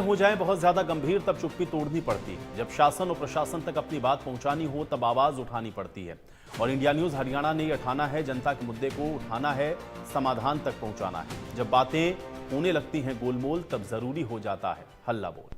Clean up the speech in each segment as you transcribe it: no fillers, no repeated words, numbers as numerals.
हो जाएं बहुत ज्यादा गंभीर तब चुप्पी तोड़नी पड़ती है। जब शासन और प्रशासन तक अपनी बात पहुंचानी हो तब आवाज उठानी पड़ती है। और इंडिया न्यूज हरियाणा ने यह ठाना है, जनता के मुद्दे को उठाना है, समाधान तक पहुंचाना है। जब बातें होने लगती हैं गोलमोल तब जरूरी हो जाता है हल्ला बोल।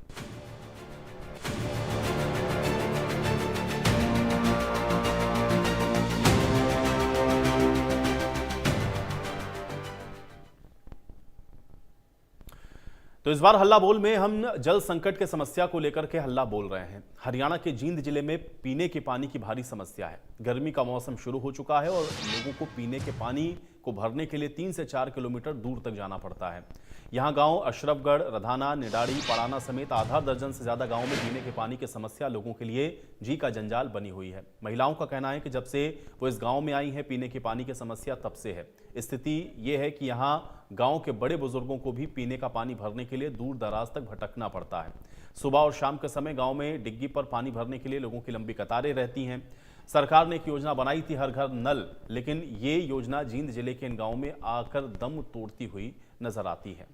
तो इस बार हल्ला बोल में हम जल संकट के समस्या को लेकर के हल्ला बोल रहे हैं। हरियाणा के जींद जिले में पीने के पानी की भारी समस्या है। गर्मी का मौसम शुरू हो चुका है और लोगों को पीने के पानी को भरने के लिए 3 से 4 किलोमीटर दूर तक जाना पड़ता है। यहाँ गांव अशरफगढ़, रधाना, निडाड़ी, पड़ाना समेत आधा दर्जन से ज्यादा गांवों में पीने के पानी की समस्या लोगों के लिए जी का जंजाल बनी हुई है। महिलाओं का कहना है कि जब से वो इस गांव में आई हैं, पीने के पानी की समस्या तब से है। स्थिति ये है कि यहाँ गांव के बड़े बुजुर्गों को भी पीने का पानी भरने के लिए दूर दराज तक भटकना पड़ता है। सुबह और शाम के समय गांव में डिग्गी पर पानी भरने के लिए लोगों की लंबी कतारें रहती हैं। सरकार ने एक योजना बनाई थी हर घर नल, लेकिन ये योजना जींद जिले के इन गांवों में आकर दम तोड़ती हुई नजर आती है।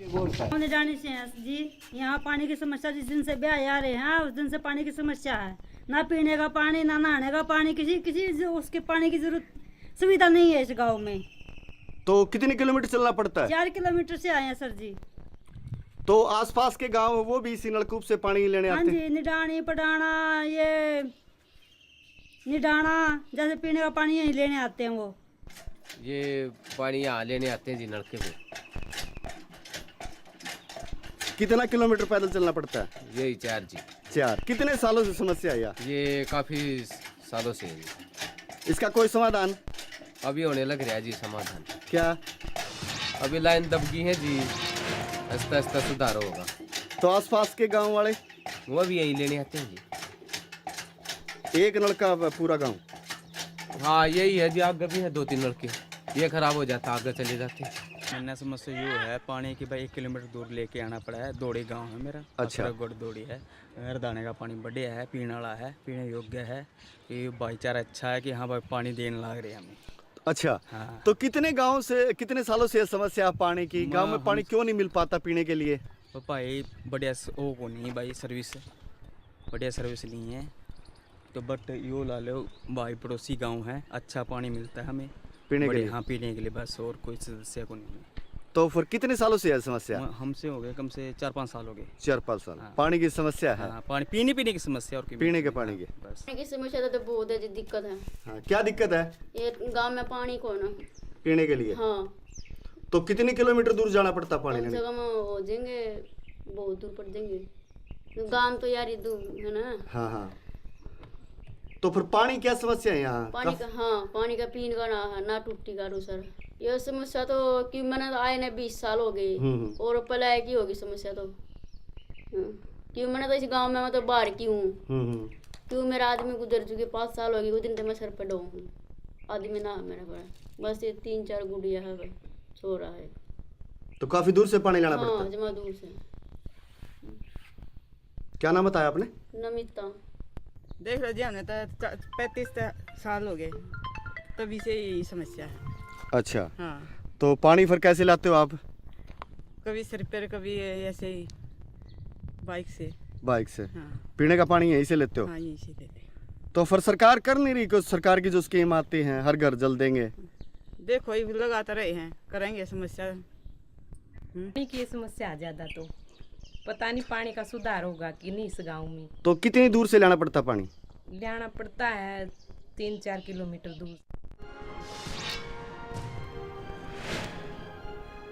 जाने से जी यहाँ पानी की समस्या जिस दिन से ब्याह आ रहे हैं उस दिन से पानी की समस्या है। ना पीने का पानी, ना नहाने का पानी, किसी उसके पानी की जरूरत सुविधा नहीं है इस गांव में। तो कितने किलोमीटर चलना पड़ता है? 4 किलोमीटर से आए हैं सर जी। तो आसपास के गांव वो भी इसी नलकूप से पानी लेने आते हैं? हाँ जी, निडानी, पडाना, ये निडाना जैसे पीने का पानी यहीं लेने आते हैं। वो ये पानी यहाँ लेने आते हैं जी नलके पे। कितना किलोमीटर पैदल चलना पड़ता है? यही 4 जी। 4। कितने सालों से समस्या है? ये काफी सालों से है जी। इसका कोई समाधान अभी होने लग रहा है जी समाधान। क्या? अभी लाइन दबगी है जी, आस्ता आस्ता सुधार होगा। तो आसपास के गांव वाले वो भी यही लेने आते हैं जी। एक नलका पूरा गांव? हाँ यही है जी, आगे भी है 2-3 नलके, ये खराब हो जाता आगे चले जाते हैं। मैंने समस्या ये है पानी की भाई 1 किलोमीटर दूर लेके आना पड़ा है। दौड़ी गांव है मेरा। अच्छा। गुड़ दौड़ी है। रदाने का पानी बढ़िया है, पीने वाला है, पीने योग्य है। ये भाईचारा अच्छा है कि हाँ भाई पानी देने लग रहे हैं हमें। अच्छा। हाँ। तो कितने सालों से समस्या पानी की? गांव में पानी क्यों नहीं मिल पाता पीने के लिए? तो भाई बढ़िया वो को नहीं भाई सर्विस, बढ़िया सर्विस नहीं है। तो बट यो ला लो भाई पड़ोसी गाँव है, अच्छा पानी मिलता है हमें पीने के लिए? हाँ पीने के लिए, बस और कोई समस्या को नहीं है। तो फिर कितने सालों से है समस्या? हमसे हो गए कम से 4-5 साल हो गए। 4-5 साल। हाँ। पानी की समस्या है? हाँ, पानी पीने की समस्या और पीने के पानी की। बस पानी की समस्या तो बहुत है, दिक्कत है। हाँ, क्या दिक्कत है? ये गांव में पानी को ना पीने के लिए? हाँ। तो कितने किलोमीटर दूर जाना पड़ता पानी कम लेने? से कम हो जाएंगे, बहुत दूर पड़ जाएंगे। गांव तो यार दूर है ना। हाँ हाँ। तो फिर पानी क्या समस्या है यहाँ? पानी का, हाँ पानी का पीने का ना टूटी का सर। ये समस्या तो कि मैंने तो आए ना 20 साल हो गए और पहले आए की होगी समस्या तो। क्यों मैंने तो इस गांव में मतलब बाहर की हूँ। क्यों मेरा आदमी गुजर चुके 5 साल हो गए, उस दिन तो मैं सर पे डाऊँ हूँ। आदमी ना मेरा बड़ा, बस ये 3-4 गुड़िया है, सो रहा है। तो काफी दूर से पानी लाना पड़ता हाँ है? जमा दूर से। क्या नाम बताया आपने? नमिता। देख लो जी, हमने तो 35 साल हो गए, तभी से यही समस्या है। अच्छा। हाँ। तो पानी फिर कैसे लाते हो आप? कभी सर पर, कभी ऐसे ही बाइक से। बाइक से? हाँ। पीने का पानी यहीं से लेते हो? हाँ यहीं से देते। तो फिर सरकार कर नहीं रही? कुछ सरकार की जो स्कीम आती हैं हर घर जल देंगे, देखो ये लगाते रहे हैं, करेंगे समस्या। पानी की समस्या ज़्यादा तो पता नहीं पानी का सुधार होगा कि नहीं इस गांव में। तो कितनी दूर से लाना पड़ता पानी? लाना पड़ता है 3-4 किलोमीटर दूर।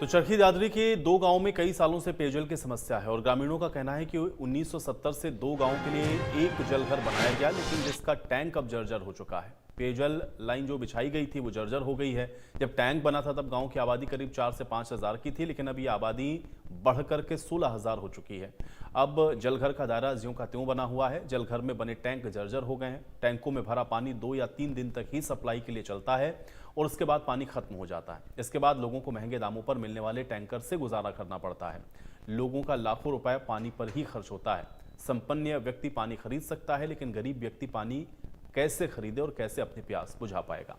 तो चरखी दादरी के 2 गांवों में कई सालों से पेयजल की समस्या है और ग्रामीणों का कहना है कि 1970 से 2 गांवों के लिए एक जलघर बनाया गया, लेकिन जिसका टैंक अब जर्जर हो चुका है। पेयजल लाइन जो बिछाई गई थी वो जर्जर हो गई है। जब टैंक बना था तब गांव की आबादी करीब 4 से 5 हज़ार की थी, लेकिन अब ये आबादी बढ़कर के 16 हज़ार हो चुकी है। अब जलघर का दायरा ज्यों का त्यों बना हुआ है। जलघर में बने टैंक जर्जर हो गए हैं। टैंकों में भरा पानी 2 या 3 दिन तक ही सप्लाई के लिए चलता है और उसके बाद पानी खत्म हो जाता है। इसके बाद लोगों को महंगे दामों पर मिलने वाले टैंकर से गुजारा करना पड़ता है। लोगों का लाखों रुपए पानी पर ही खर्च होता है। संपन्न व्यक्ति पानी खरीद सकता है, लेकिन गरीब व्यक्ति पानी कैसे खरीदे और कैसे अपनी प्यास बुझा पाएगा?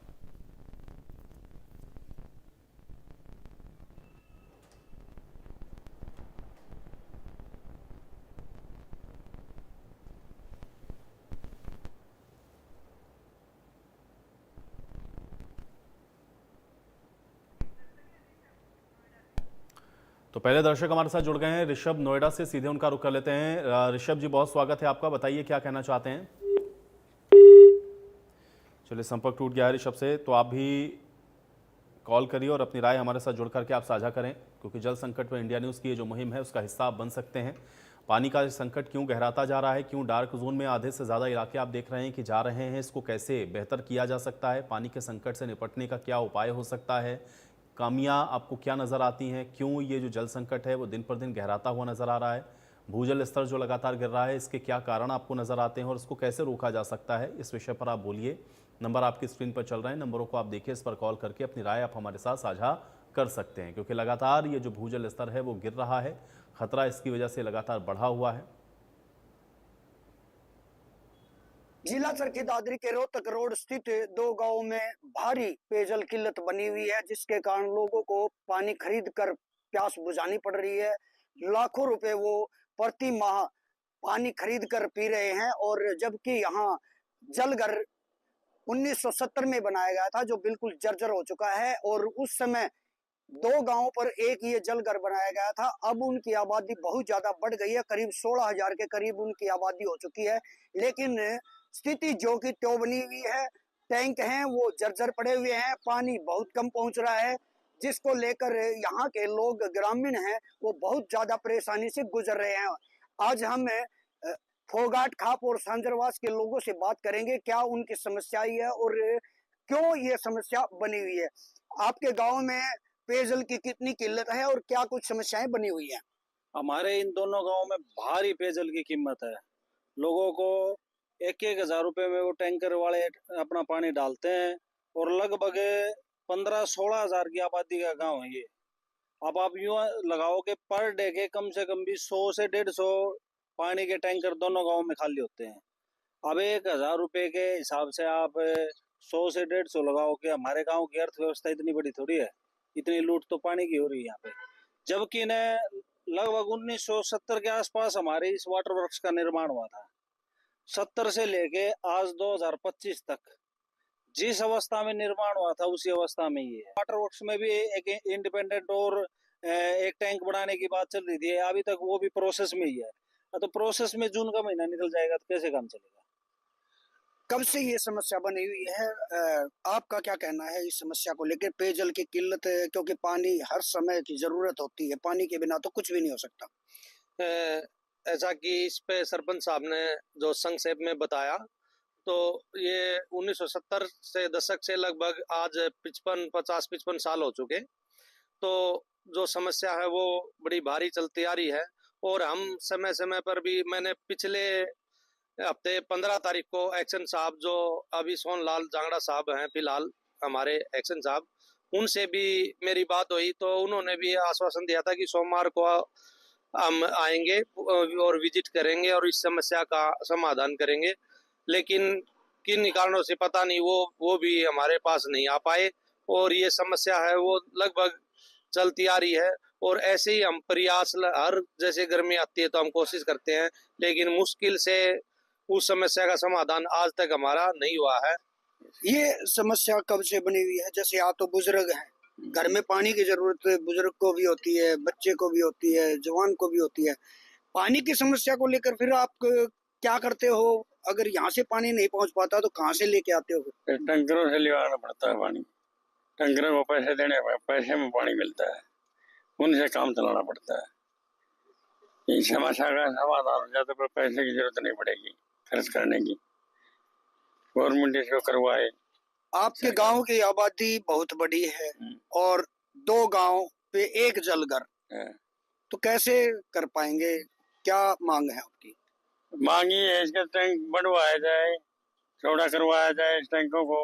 तो पहले दर्शक हमारे साथ जुड़ गए हैं ऋषभ नोएडा से, सीधे उनका रुख कर लेते हैं। ऋषभ जी, बहुत स्वागत है आपका, बताइए क्या कहना चाहते हैं। चलिए, संपर्क टूट गया है ऋषभ से, तो आप भी कॉल करिए और अपनी राय हमारे साथ जुड़ करके आप साझा करें, क्योंकि जल संकट पर इंडिया न्यूज़ की ये जो मुहिम है उसका हिस्सा आप बन सकते हैं। पानी का संकट क्यों गहराता जा रहा है, क्यों डार्क जोन में आधे से ज़्यादा इलाके आप देख रहे हैं कि जा रहे हैं, इसको कैसे बेहतर किया जा सकता है, पानी के संकट से निपटने का क्या उपाय हो सकता है, खामियां आपको क्या नज़र आती हैं, क्यों ये जो जल संकट है वो दिन पर दिन गहराता हुआ नज़र आ रहा है, भूजल स्तर जो लगातार गिर रहा है इसके क्या कारण आपको नज़र आते हैं और इसको कैसे रोका जा सकता है, इस विषय पर आप बोलिए। नंबर आपकी स्क्रीन पर चल रहे हैं, नंबरों को आप देखिए, इस पर कॉल करके अपनी राय आप हमारे साथ साझा कर सकते हैं, क्योंकि लगातार ये जो भूजल स्तर है वो गिर रहा है, खतरा इसकी वजह से लगातार बढ़ा हुआ है। जिला चरखी दादरी के रोहतक रोड स्थित 2 गांवों में भारी पेयजल किल्लत बनी हुई है, जिसके कारण लोगों को पानी खरीद कर प्यास बुझानी पड़ रही है। लाखों रुपए वो प्रति माह पानी खरीद कर पी रहे हैं, और जबकि यहाँ जलघर 1970 में बनाया गया था, जो बिल्कुल जर्जर हो चुका है, और उस समय 2 गांवों पर एक ये जलघर बनाया गया था। अब उनकी आबादी बहुत ज्यादा बढ़ गई है, करीब 16,000 के करीब उनकी आबादी हो चुकी है, लेकिन स्थिति जो कि त्यों बनी हुई है। टैंक हैं वो जर्जर पड़े हुए हैं, पानी बहुत कम पहुंच रहा है, जिसको लेकर यहाँ के लोग ग्रामीण हैं वो बहुत ज्यादा परेशानी से गुजर रहे हैं। आज हम फोगाट, खाप और सांजरवास के लोगों से बात करेंगे, क्या उनकी समस्या है और क्यों ये समस्या बनी हुई है। आपके गाँव में पेयजल की कितनी किल्लत है और क्या कुछ समस्याएं बनी हुई है? हमारे इन दोनों गांवों में भारी पेयजल की कीमत है। लोगों को 1-1 हजार रुपए में वो टैंकर वाले अपना पानी डालते हैं, और लगभग 15-16 हजार की आबादी का गांव है ये। अब आप यूं लगाओ कि पर डे के कम से कम भी 100 से 150 पानी के टैंकर दोनों गांव में खाली होते हैं। अब 1,000 रुपए के हिसाब से आप 100 से 150 लगाओ कि हमारे गांव की अर्थव्यवस्था इतनी बड़ी थोड़ी है, इतनी लूट तो पानी की हो रही है यहाँ पे। जबकि ने लगभग 1970 के आसपास हमारे इस वाटर वर्क्स का निर्माण हुआ था। 70 से लेके आज 2025 तक जिस अवस्था में निर्माण हुआ था उसी अवस्था में ये है। वाटर वर्क्स में भी एक इंडिपेंडेंट और एक टैंक बनाने की बात चल रही थी, अभी तक वो भी प्रोसेस में ही है। तो प्रोसेस में जून का महीना निकल जाएगा तो कैसे काम चलेगा? कब से ये समस्या बनी हुई है? आपका क्या कहना है इस समस्या को लेकर? पेयजल की किल्लत, क्योंकि पानी हर समय की जरूरत होती है, पानी के बिना तो कुछ भी नहीं हो सकता। ऐसा कि इस पे सरपंच साहब ने जो संक्षेप में बताया, तो ये 1970 से दशक से लगभग आज 50-55 साल हो चुके। तो जो समस्या है वो बड़ी भारी चलती आ रही है, और हम समय समय पर भी, मैंने पिछले हफ्ते 15 तारीख को एक्शन साहब, जो अभी सोनलाल जांगड़ा साहब हैं फिलहाल हमारे एक्शन साहब, उनसे भी मेरी बात हुई, तो उन्होंने भी आश्वासन दिया था कि सोमवार को हम आएंगे और विजिट करेंगे और इस समस्या का समाधान करेंगे। लेकिन किन कारणों से पता नहीं वो भी हमारे पास नहीं आ पाए, और ये समस्या है वो लगभग चलती आ रही है। और ऐसे ही हम प्रयास, हर जैसे गर्मी आती है तो हम कोशिश करते हैं, लेकिन मुश्किल से उस समस्या का समाधान आज तक हमारा नहीं हुआ है। ये समस्या कब से बनी हुई है? जैसे आप तो बुजुर्ग हैं, घर में पानी की जरूरत बुजुर्ग को भी होती है, बच्चे को भी होती है, जवान को भी होती है। पानी की समस्या को लेकर फिर आप क्या करते हो? अगर यहाँ से पानी नहीं पहुँच पाता तो कहाँ से लेके आते हो? टैंकरों से ले आना पड़ता है पानी। टैंकरों को पैसे देने, पैसे में पानी मिलता है, उनसे काम चलाना पड़ता है। इस समस्या का समाधान हो जाता है, पैसे की जरूरत नहीं पड़ेगी खर्च करने की, गवर्नमेंट इसको करवाए। आपके गांव की आबादी बहुत बड़ी है और 2 गांव पे एक जलघर, तो कैसे कर पाएंगे? क्या मांग है आपकी? मांगी है इसका टैंक बढ़वाया जाए, चौड़ा करवाया जाए इस टैंकों को,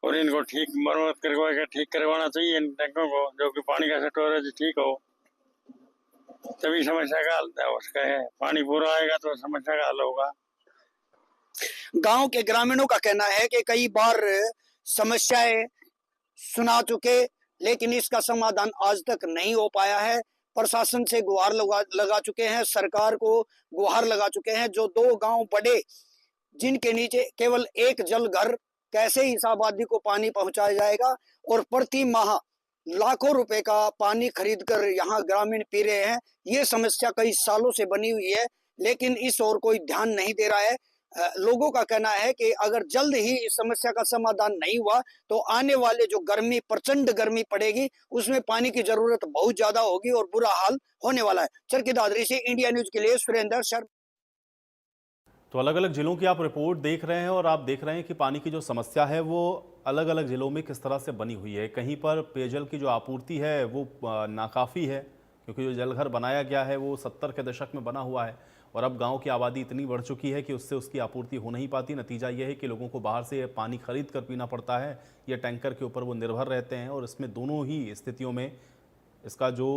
और इनको ठीक मरम्मत करवा के ठीक करवाना चाहिए इन टैंकों को, जो कि पानी का स्टोरेज ठीक हो, तभी समस्या का हल हो सका है। पानी पूरा आएगा तो समस्या का हल होगा। गांव के ग्रामीणों का कहना है कि कई बार समस्याएं सुना चुके, लेकिन इसका समाधान आज तक नहीं हो पाया है। प्रशासन से गुहार लगा चुके हैं, सरकार को गुहार लगा चुके हैं। जो 2 गांव बड़े, जिनके नीचे केवल एक जल घर, कैसे इस आबादी को पानी पहुंचाया जाएगा? और प्रति माह लाखों रुपए का पानी खरीद कर यहाँ ग्रामीण पी रहे हैं। ये समस्या कई सालों से बनी हुई है, लेकिन इस ओर कोई ध्यान नहीं दे रहा है। लोगों का कहना है कि अगर जल्द ही इस समस्या का समाधान नहीं हुआ तो आने वाले जो गर्मी, प्रचंड गर्मी पड़ेगी, उसमें पानी की जरूरत बहुत ज्यादा होगी और बुरा हाल होने वाला है। चरखी दादरी से इंडिया न्यूज के लिए सुरेंद्र शर्मा। तो अलग अलग जिलों की आप रिपोर्ट देख रहे हैं और आप देख रहे हैं कि पानी की जो समस्या है वो अलग अलग जिलों में किस तरह से बनी हुई है। कहीं पर पेयजल की जो आपूर्ति है वो नाकाफ़ी है, क्योंकि जो जलघर बनाया गया है वो 70 के दशक में बना हुआ है और अब गांव की आबादी इतनी बढ़ चुकी है कि उससे उसकी आपूर्ति हो नहीं पाती। नतीजा ये है कि लोगों को बाहर से पानी खरीद कर पीना पड़ता है या टैंकर के ऊपर वो निर्भर रहते हैं और इसमें दोनों ही स्थितियों में इसका जो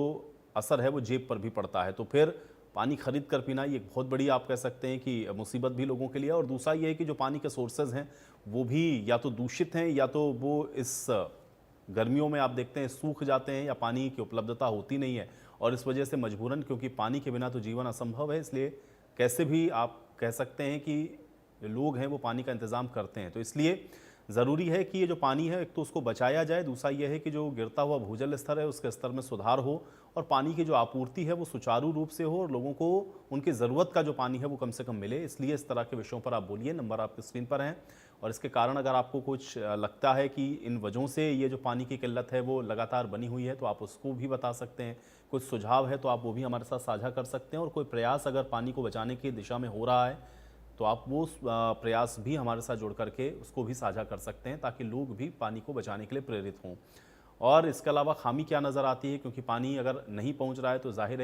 असर है वो जेब पर भी पड़ता है। तो फिर पानी खरीद कर पीना ये एक बहुत बड़ी, आप कह सकते हैं कि मुसीबत भी लोगों के लिए। और दूसरा ये है कि जो पानी के सोर्सेज हैं वो भी या तो दूषित हैं या तो वो इस गर्मियों में आप देखते हैं सूख जाते हैं या पानी की उपलब्धता होती नहीं है और इस वजह से मजबूरन, क्योंकि पानी के बिना तो जीवन असंभव है, इसलिए कैसे भी आप कह सकते हैं कि लोग हैं वो पानी का इंतज़ाम करते हैं। तो इसलिए ज़रूरी है कि ये जो पानी है एक तो उसको बचाया जाए, दूसरा ये है कि जो गिरता हुआ भूजल स्तर है उसके स्तर में सुधार हो और पानी की जो आपूर्ति है वो सुचारू रूप से हो और लोगों को उनकी ज़रूरत का जो पानी है वो कम से कम मिले। इसलिए इस तरह के विषयों पर आप बोलिए, नंबर आपकी स्क्रीन पर हैं। और इसके कारण अगर आपको कुछ लगता है कि इन वजहों से ये जो पानी की किल्लत है वो लगातार बनी हुई है तो आप उसको भी बता सकते हैं। कुछ सुझाव है तो आप वो भी हमारे साथ साझा कर सकते हैं और कोई प्रयास अगर पानी को बचाने की दिशा में हो रहा है तो आप वो प्रयास भी हमारे साथ जोड़ करके उसको भी साझा कर सकते हैं ताकि लोग भी पानी को बचाने के लिए प्रेरित हों। और इसके अलावा खामी क्या नज़र आती है, क्योंकि पानी अगर नहीं पहुंच रहा है तो जाहिर है